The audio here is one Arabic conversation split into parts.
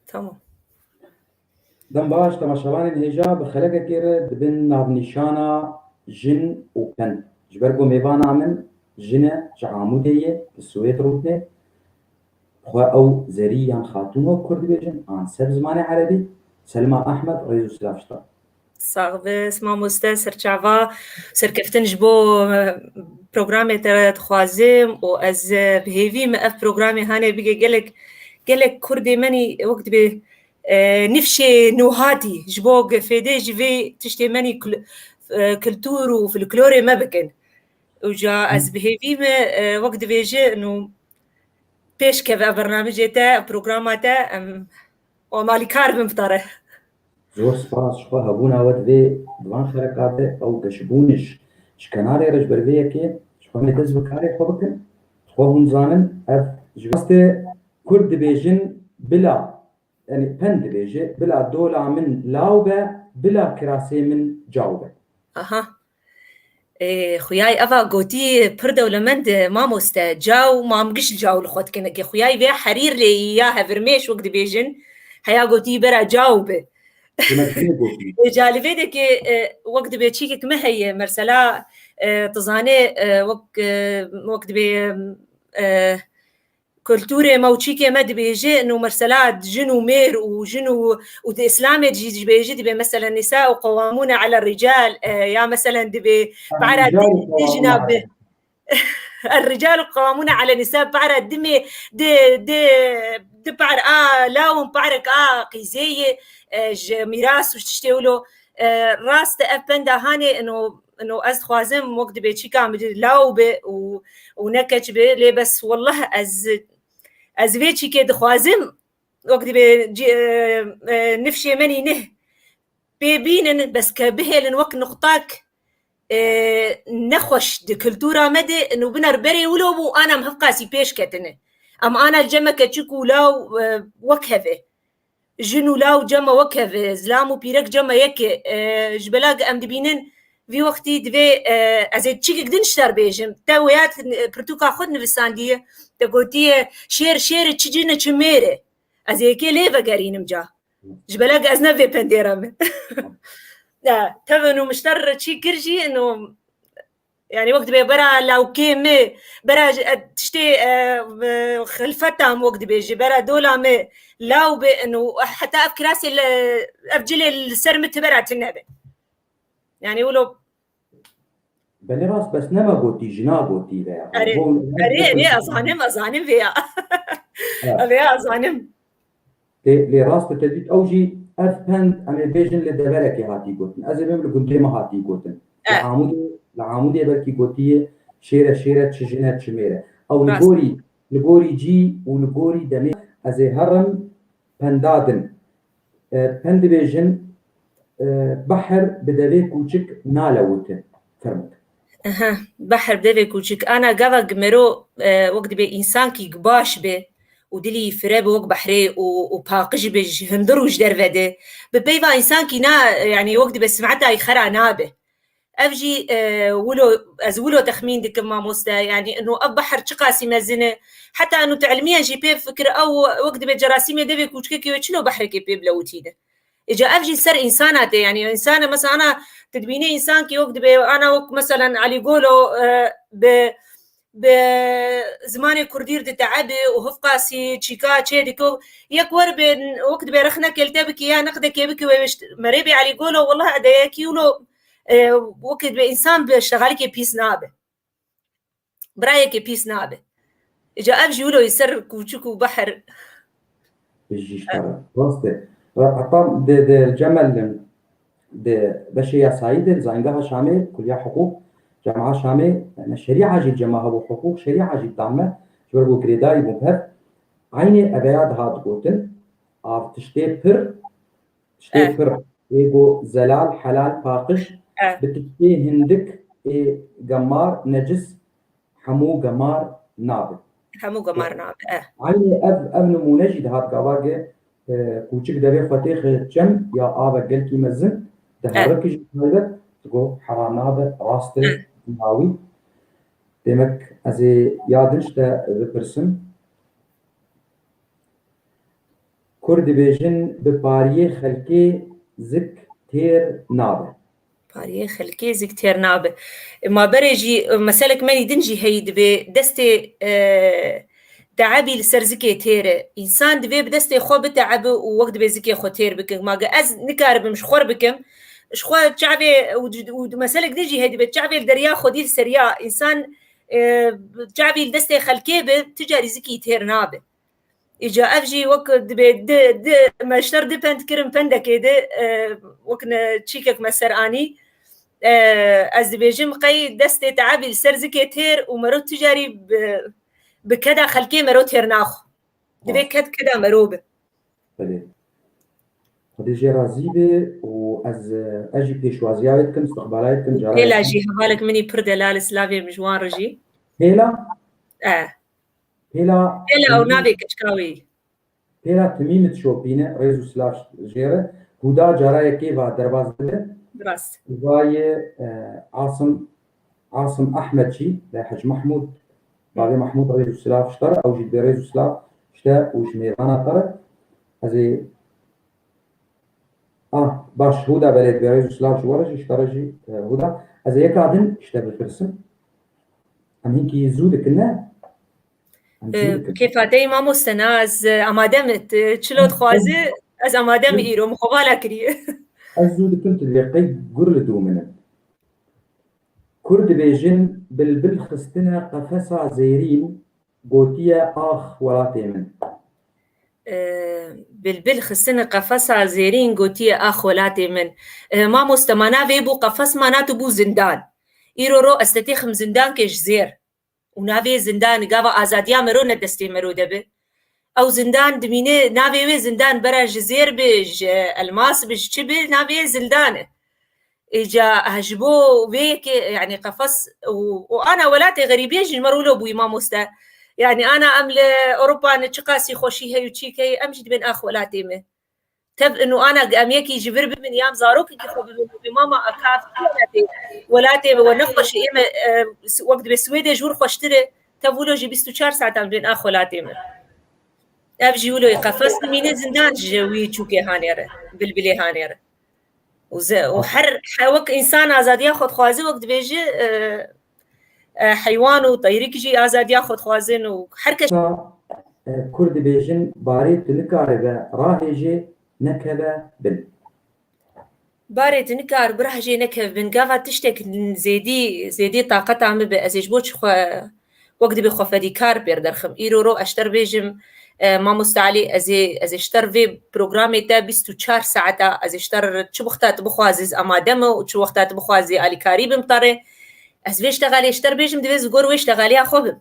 تمام. دم باش تماشاوان هجا بخلقه كيره دبن ناف نشانا جن وبن جبرقو ميوانا من جنة جعامودية السويد روتنه خوا أو زريان خاتونو كرد بيجن عن سر زمان عربي سلمى أحمد رئيس سلافشتا صاغبس مامۆستا سەرچاوا سەرکەفتنش بۆ پرۆگرامێتە دخوازم و ئەز بهێویم ئەف پرۆگرامی هانێ بگە gelek Kurdê menî wek dibe nifşê nûhatî ji bo fêdê ji vê tiştê menî kultûr û folklorê me bikin û ca ez bihêvî me wek dibêje nû pêşkeve bernamijê te programa te em amalîkar bin bitare. زۆر سپاس خوا هەبوونا وەت vê divan xerekatê ew geşbûniş ji kenarê re ji ber vê yekê ji xwe dest bi karê xwe bikin xwe hûn zanin ev ji wastê Kurd dibêjin bila yani pen dibêje bila dola min law be bila kirasê min caw be. Aha. خویای ئەڤا گوتی پڕ دەولەمەند مامۆستە جاو مامگشت جاو لە خۆت کەنەکە خویای بێ حەریر لێ یا هەڤرمێش وەک دەبێژن هەیە گوتی بەرە جاو بێ جالبێدێکێ وەک دەبێ چیکێک مە هەیە مەرسەلا تزانێ وەک دەبێ کلتورê me û çîkê me dibêje nû mesela jin û mêr û jin û di Îslamê jî dibêje dibe mesela nisa û qewamûne ala rical ya mesela dibe بعرى dijina be الرجال قوامون على النساء بعرى دمي دي بعر لاون بعرك قيزية ميراث وشتشتولو راست افبندا هاني انه از خوازم وقت دبي چی کام لاو به و نکچ به لی بس والله از وی چی که دخوازم وقت دبي نفشي مني نه ببینن بس که بهلن وقت نقطاك نخوش دي كلتورة مدى انه بنر بري ولو بو انا مهفقاسي بيش كتنه ام انا الجمع كتشكو لاو وكهفه جنو لاو جمع وكهفه زلامو بيرك جمع يكي جبلاغ ام دبينن في وقتي دبي ازيد تشيك دنشتر بيجم تاويات برتوكا خود نفساندية تقولتي شير تشجينا تشميري ازيكي ليفا قارين مجا جبلاغ ازنفي بنديرام تبنو مشتر شي كرجي انه يعني وقت برا لو كيمي برا تشتي خلفتهم وقت بيجي برا دولا مي لو بانه حتى افكراسي افجلي السرمت برا تنبي يعني ولو بني راس بس نما قوتي جنا قوتي ذا اري اظانم فيها ابي اظانم لي راس تدبيت اوجي افهند ام بيجن لدبلك هاتي قوتن ازبم لقدام هاتي قوتن لعامودي بركي قوتيه شيره تشجينه تشميره او لغوري جي ولغوري دمي ازي هرم بندادن بند بيجن بحر بدلي كوچك نالوته فرمت بحر بدلي كوچك انا قبق مرو وقت بي انسان كي باش به ودلي فراب وق بحري وباقج بج هندروج درفده ببيبا انسان كي نا يعني وقت بسمعتها يخرع نابه افجي ولو تخمين ديك ما موستا يعني انه بحر تقاسي مزنه حتى انه تعلميا جي بي فكر او وقت بجراسيمه دبي كوچكي وشنو بحر كي بي بلوتيده اجا افجي سر انسانات يعني انسانه مثلا انا تدبيني انسان كي وقت انا وقت مثلا علي قولو بزماني كردير تتعبي وهفقاسي تشيكا تشيدكو يكور بين وقت برخنا كلتبك يا نقدك يبكي مريبي علي قولو والله اديكي ولو وقت بإنسان بشغالك بيس نابه برايك بيس نابه إجا أبجي ولو يسر كوچكو بحر بيجي اشتغل راسته أطام ده الجمل ده بشيا سعيد زانجها شامل كلية حقوق جامعة شامل الشريعة جي الجماعة وحقوق شريعة جي الدعمة جوربو كريداي مبهر عيني أبياد هاد قوتن عارف تشتي بر يجو زلال حلال باقش بتشتي هندك جمار نجس حمو جمار نابه عيني أب نمونجي هاد قواجه كوچك دبي فتيخ جم يا آبا قلتي مزن تهركش هذا تقول حرام نابه راسته ناوي demek az yadınç da bir person كرد بيجن بباريه خلكي زك تير نابه. باريه خلكي زك تير نابه. ما بريجي مسالك ماني دنجي هي دبي دستي تعبي لسرزكي تيره انسان دبي بدستي خو بتعب ووقت دبي زكي خو تير بكم ما از نكارب مش خور بكم شخو تعبي ومسالك دجي هي دبي تعبي الدريا خدي سريا انسان تعبي لدستي خلكي بتجاري زكي تير نابه إجا أفجي وقت دبي ما اشتر دبنت كرم بندا كده وكنا تشيكك مسراني از دبيجم قي دستي تعبي لسرزكي تير ومرو تجاري بكذا خلكي مرو تير ناخو دبي كذا مروبه بله خدي جي رازيبه وأز أجي بيشوازياتكم استقبالاتكم جرايتكم هلا جي هبالك مني بردلال سلافي مجوان رجي هلا هلا أو نابي كشكاوي هلا تميمة شوبينة ريزو سلاش جيرة هدا جرايا كيفا درباز بله براس وهاي عاصم أحمد شي حج محمود بعد محمود ريزو سلاف اشترى أو جد ريزو سلاف اشترى وش ميرانا ترى هذي باش هدا بلد بريزو سلاف شو ورش اشترى جي هدا هذي يكادن اشترى بالرسم أم هيك زود كنا كيف هاتي ما مستناز أمادمت شلوت خوازي از أمادم إيرو مخبالا كري أزود كنت لقي قرل دومنا كرد بيجن بالبل خستنا قفصة زيرين قوتية آخ ولاتي من بالبل خستنا قفصة زيرين قوتية آخ ولاتي من ما مستمانا بيبو قفص ماناتو بو زندان إيرو رو استتيخم زندان كيش زير ونافي زندان قاوا آزاديا مرو ندستي مرو دبي او زندان دمينه نافي زندان برا جزير بج الماس بج تشبل نافي زندانه اجا هجبو بيك يعني قفص وانا ولاتي غريبين مرولو بو امام مستا يعني انا امل اوروبا نتشقاسي خوشي هي وتشيكي امجد بين اخ ولاتي مه تب انه انا اميكي جبر من يام زاروك كي خو بماما اكاف ولاتي ونقش ايما وقت بسويدي جور خوشتره تبولو جي 24 ساعه بين اخ ولاتي مه أبجي ولو يقفص مين زندان جوي شوكي هانيره بالبلي هانيره وحر حوك إنسان آزاد ياخد خوازي وقت بيجي حيوان وطيرك يجي آزاد ياخد خوازين وحركة كرد بيجن باريت نكاربة راهجي نكبة بن باريت نكار برهجي نكب بن قافة تشتك زيدي طاقة عم بأزيج بوش وقت بخوفدي كار بيردرخم إيرو أشتر بيجم ما مستعلي از اشتر في برنامج تا 24 ساعه از اشتر چه وقتات بخوازز اما دم و چه وقتات بخوازي علي كاري بمطري از ويشتغالي اشتر بيجم دوز غور ويشتغالي اخوب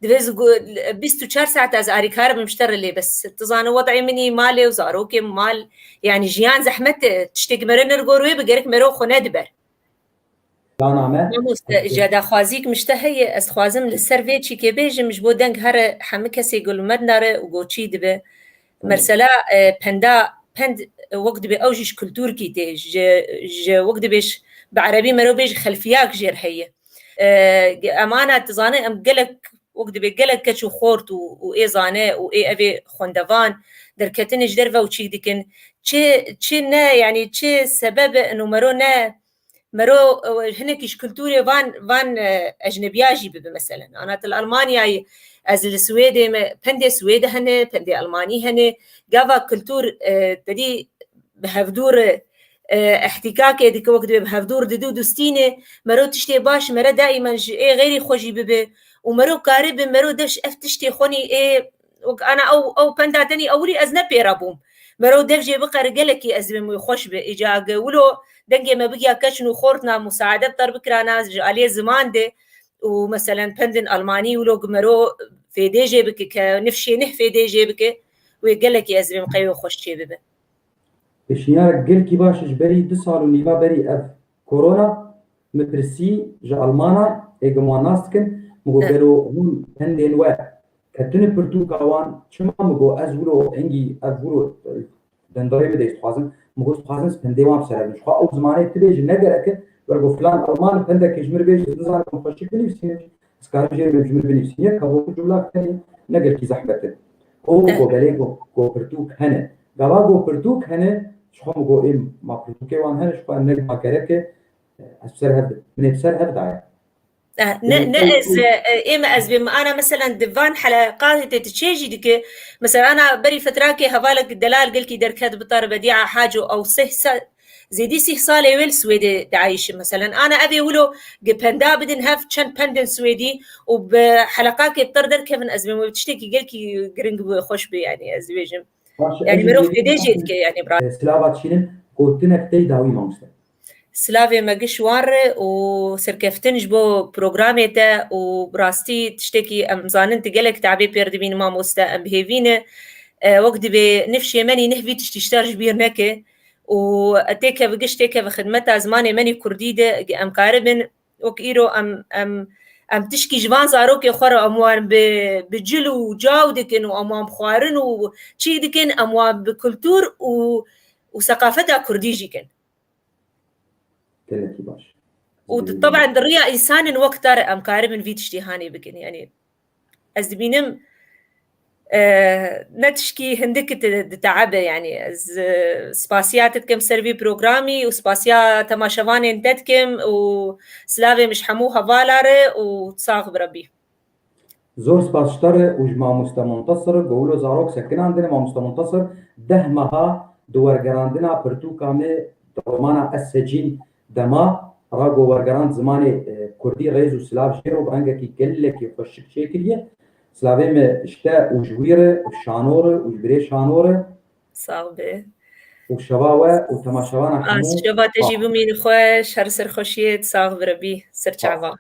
دوز 24 ساعه از علي كار بمشتر اللي بس تظن وضعي مني مالي وزاروكي مال يعني جيان زحمت تشتق مرن الغوروي بقرك مرو خنا دبر جادا خوازيك مشتهي استخوازم للسيرفي تشي كيبيج مش بودنك هر حمكسي يقول مدنر وغوتشي دبه مرسلا بند وقت بي اوجش كلتور كي تي وقت بيش بعربي مرو بيج خلفياك جير هي امانه تزاني ام قلك وقت بي قلك كشو خورت واي زانه واي ابي خوندفان دركتن جدرفا وتشي ديكن تشي يعني تشي سبب انه مرو هناكيش كلتوري فان اجنبياجي مثلا انا الالمانيا از السويدي بندي سويدة هنا بندي الماني هنا قافا كلتور تدي بهفدور احتكاك ديك وقت بهفدور ددو دوستينه مرو تشتي باش مرو دائما اي غيري خوجي ببه ومرو قارب مرو دش افتشتي خوني اي انا او بندا تاني اولي ازنا بيرابوم مرو دفجي بقر قلكي ازبم خوش باجا ولو دنجي ما بقي كشنو خورتنا مساعدة طربكرانا عليه زمان ده ومثلا بندن ألماني ولو مرو في دي جيبك كنفشي نه في دي جيبك ويقول لك يا زلمة قيو خوش شي ببه اشيارك قل كي باش جبري 2 سال ونيفا بري اف كورونا مترسي جا ألمانا ايقموا ناستكن مغو قالوا هم بندن وا كتن برتو كاوان شما مغو ازولو انجي ازولو دندري بدي يستخوازن مغوز خازن سپندیوام سر میشه. خواهد زمانی تبیج نگره که برگو فلان آلمان پنده کشمیر بیج نزار کم خوشی بنیفسینه. اسکار جیر بیج مر بنیفسینه. کابو جولا کنی نگر کی زحمته. او گوبلی گو پرتوک هنه گوا گو پرتوک هنه شخم گو ام ما پرتوکه وان هنه شخم نگ ما کرکه اسر هد نفسر هد داير نأز إما أز بما أنا مثلا دفان حلقات تتشيجي دك مثلا أنا بري فتراكي هفالك الدلال قلكي دركات بطار بديعة حاجة أو زي دي صالة ويل سويدي تعيش مثلا أنا أبي ولو بندا بدن هاف تشان بندن سويدي وبحلقات بطردر كيفن أز بما بتشتكي قلكي قرنق خوش بي يعني أز بيجم يعني مروف بديجي دك يعني برا سلابات شينم قلتنك تي داوي مامسته سلافي ماقش وار وسركفتنج بو بروغرامي تا وبراستي تشتكي ام زانن تقلك تعبي بيردبين ما موستا ام بهيفينه وقت بنفشي ماني نهفي تشترج بير نكه واتيكا بقش تيكا بخدمتها زماني ماني كرديده ام قاربن وكيرو ام تشكي جبان زاروكي خورا اموان بجلو وجاودكن واموان بخوارن وشي دكن اموان بكلتور وثقافتها كرديجيكن كلتي باش وطبعا الريا إنسان وقتر أم كاربن في تشتيهاني بكن يعني أزبينم نتشكي هندك تعبه يعني از سباسيات كم سيرفي بروغرامي وسباسيا تماشواني انتتكم وسلافي مش حموها فالاري وتصاغ بربي زور سباسشتر وجما مستمنتصر قولوا زاروك سكن عندنا ما مستمنتصر دهمها دور جراندنا برتو كامل رومانا السجين دما راغو ورگران زمانی کردی ریز و سلاف شیر و برانگه کی گله کی خوشک شکلیه سلافه می اشته و جویره و شانوره و جبره شانوره صعبه و شباوه و تماشوانه همو شبا تجيبوا مين خوش هر سر خوشيت صاغ بربي سر شعبان